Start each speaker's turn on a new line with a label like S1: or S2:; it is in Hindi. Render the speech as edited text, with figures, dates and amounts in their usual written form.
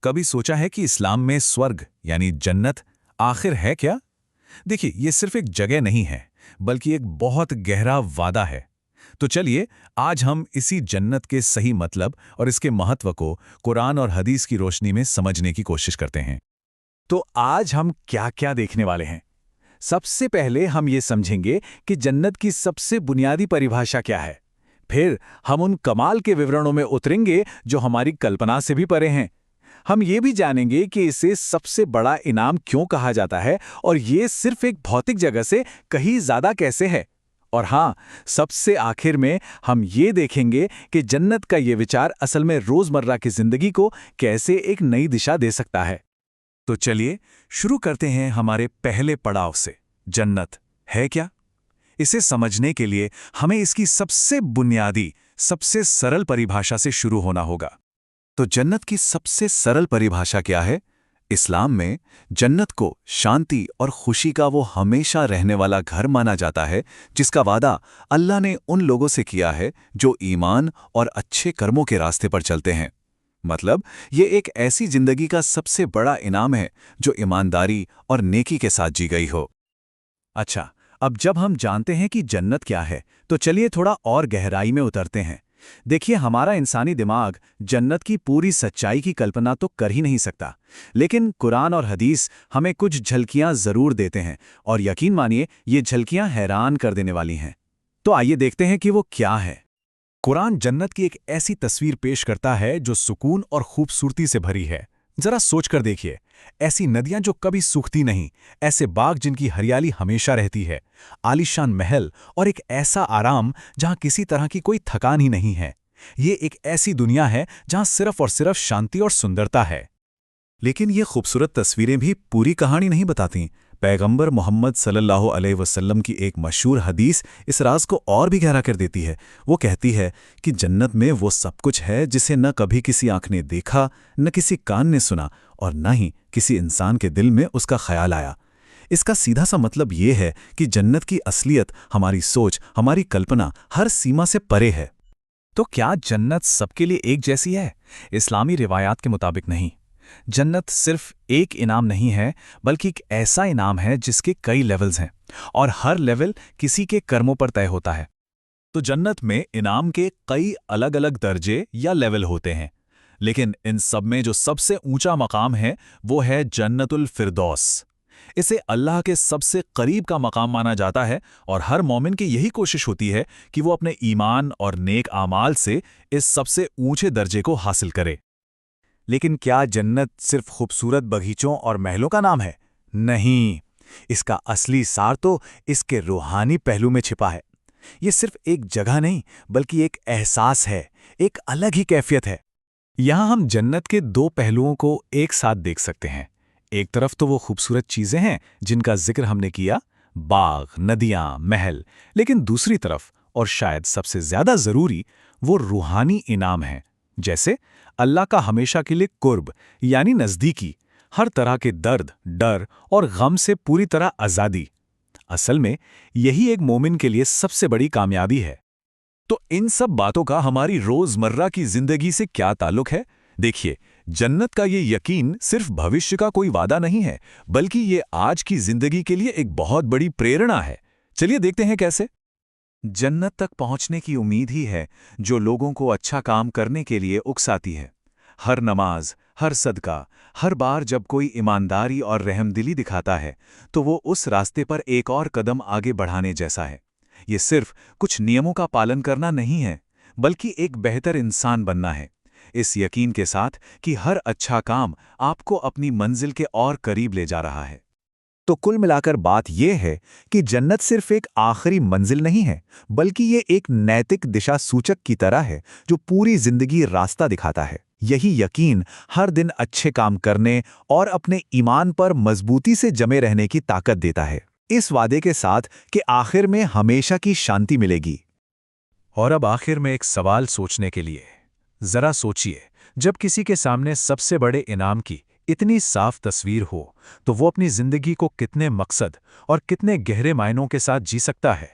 S1: कभी सोचा है कि इस्लाम में स्वर्ग यानी जन्नत आखिर है क्या? देखिए, ये सिर्फ एक जगह नहीं है, बल्कि एक बहुत गहरा वादा है। तो चलिए, आज हम इसी जन्नत के सही मतलब और इसके महत्व को कुरान और हदीस की रोशनी में समझने की कोशिश करते हैं।
S2: तो आज हम क्या क्या देखने वाले हैं। सबसे पहले हम ये समझेंगे कि जन्नत की सबसे बुनियादी परिभाषा क्या है। फिर हम उन कमाल के विवरणों में उतरेंगे जो हमारी कल्पना से भी परे हैं। हम ये भी जानेंगे कि इसे सबसे बड़ा इनाम क्यों कहा जाता है और ये सिर्फ एक भौतिक जगह से कहीं ज्यादा कैसे है। और हाँ, सबसे आखिर में हम ये देखेंगे कि जन्नत का ये विचार असल में रोजमर्रा की जिंदगी को कैसे एक नई दिशा दे सकता है।
S1: तो चलिए शुरू करते हैं हमारे पहले पड़ाव से। जन्नत है क्या? इसे समझने के लिए हमें इसकी सबसे बुनियादी, सबसे सरल परिभाषा से शुरू होना होगा। तो जन्नत की सबसे सरल परिभाषा क्या है? इस्लाम में जन्नत को शांति और खुशी का वो हमेशा रहने वाला घर माना जाता है जिसका वादा अल्लाह ने उन लोगों से किया है जो ईमान और अच्छे कर्मों के रास्ते पर चलते हैं। मतलब ये एक ऐसी जिंदगी का सबसे बड़ा इनाम है जो ईमानदारी और नेकी के साथ जी गई हो।
S2: अच्छा, अब जब हम जानते हैं कि जन्नत क्या है, तो चलिए थोड़ा और गहराई में उतरते हैं। देखिए, हमारा इंसानी दिमाग जन्नत की पूरी सच्चाई की कल्पना तो कर ही नहीं सकता, लेकिन कुरान और हदीस हमें कुछ झलकियां जरूर देते हैं, और यकीन मानिए ये झलकियां हैरान कर देने वाली हैं। तो आइए देखते हैं कि वो क्या है।
S1: कुरान जन्नत की एक ऐसी तस्वीर पेश करता है जो सुकून और खूबसूरती से भरी है। जरा सोचकर देखिए, ऐसी नदियां जो कभी सूखती नहीं, ऐसे बाग जिनकी हरियाली हमेशा रहती है, आलीशान महल और एक ऐसा आराम जहां किसी तरह की कोई थकान ही नहीं है। ये एक ऐसी दुनिया है जहां सिर्फ और सिर्फ शांति और सुंदरता है। लेकिन ये खूबसूरत तस्वीरें भी पूरी कहानी नहीं बताती। पैगंबर मोहम्मद सल्लल्लाहु अलैहि वसल्लम की एक मशहूर हदीस इस राज को और भी गहरा कर देती है। वो कहती है कि जन्नत में वो सब कुछ है जिसे न कभी किसी आंख ने देखा, न किसी कान ने सुना और न ही किसी इंसान के दिल में उसका ख्याल आया। इसका सीधा सा मतलब ये है कि जन्नत की असलियत हमारी सोच, हमारी कल्पना हर सीमा से परे है।
S2: तो क्या जन्नत सबके लिए एक जैसी है? इस्लामी रिवायात के मुताबिक नहीं। जन्नत सिर्फ एक इनाम नहीं है, बल्कि एक ऐसा इनाम है जिसके कई लेवल्स हैं, और हर लेवल किसी के कर्मों पर तय होता है।
S1: तो जन्नत में इनाम के कई अलग अलग दर्जे या लेवल होते हैं, लेकिन इन सब में जो सबसे ऊंचा मकाम है वो है जन्नतुल फिरदौस। इसे अल्लाह के सबसे करीब का मकाम माना जाता है, और हर मोमिन की यही कोशिश होती है कि वो अपने ईमान और नेक आमाल से इस सबसे ऊंचे दर्जे को हासिल करे।
S2: लेकिन क्या जन्नत सिर्फ खूबसूरत बगीचों और महलों का नाम है? नहीं, इसका असली सार तो इसके रूहानी पहलू में छिपा है। ये सिर्फ एक जगह नहीं, बल्कि एक एहसास है, एक अलग ही कैफियत है।
S1: यहाँ हम जन्नत के दो पहलुओं को एक साथ देख सकते हैं। एक तरफ तो वो खूबसूरत चीजें हैं जिनका जिक्र हमने किया, बाग, नदियां, महल। लेकिन दूसरी तरफ, और शायद सबसे ज्यादा जरूरी, वो रूहानी इनाम है। जैसे अल्लाह का हमेशा के लिए कुर्ब यानी नजदीकी, हर तरह के दर्द, डर और गम से पूरी तरह आजादी। असल में यही एक मोमिन के लिए सबसे बड़ी कामयाबी है। तो इन सब बातों का हमारी रोजमर्रा की जिंदगी से क्या ताल्लुक है? देखिए, जन्नत का ये यकीन सिर्फ भविष्य का कोई वादा नहीं है, बल्कि ये आज की जिंदगी के लिए एक बहुत बड़ी प्रेरणा है। चलिए देखते हैं कैसे।
S2: जन्नत तक पहुंचने की उम्मीद ही है जो लोगों को अच्छा काम करने के लिए उकसाती है। हर नमाज, हर सदका, हर बार जब कोई ईमानदारी और रहमदिली दिखाता है, तो वो उस रास्ते पर एक और कदम आगे बढ़ाने जैसा है। ये सिर्फ कुछ नियमों का पालन करना नहीं है, बल्कि एक बेहतर इंसान बनना है, इस यकीन के साथ कि हर अच्छा काम आपको अपनी मंजिल के और करीब ले जा रहा है।
S1: तो कुल मिलाकर बात यह है कि जन्नत सिर्फ एक आखिरी मंजिल नहीं है, बल्कि ये एक नैतिक दिशा सूचक की तरह है जो पूरी जिंदगी रास्ता दिखाता है। यही यकीन हर दिन अच्छे काम करने और अपने ईमान पर मजबूती से जमे रहने की ताकत देता है, इस वादे के साथ कि आखिर में हमेशा की शांति मिलेगी। और अब आखिर में एक सवाल सोचने के लिए। जरा सोचिए, जब किसी के सामने सबसे बड़े इनाम की इतनी साफ तस्वीर हो, तो वो अपनी जिंदगी को कितने मकसद और कितने गहरे मायनों के साथ जी सकता है।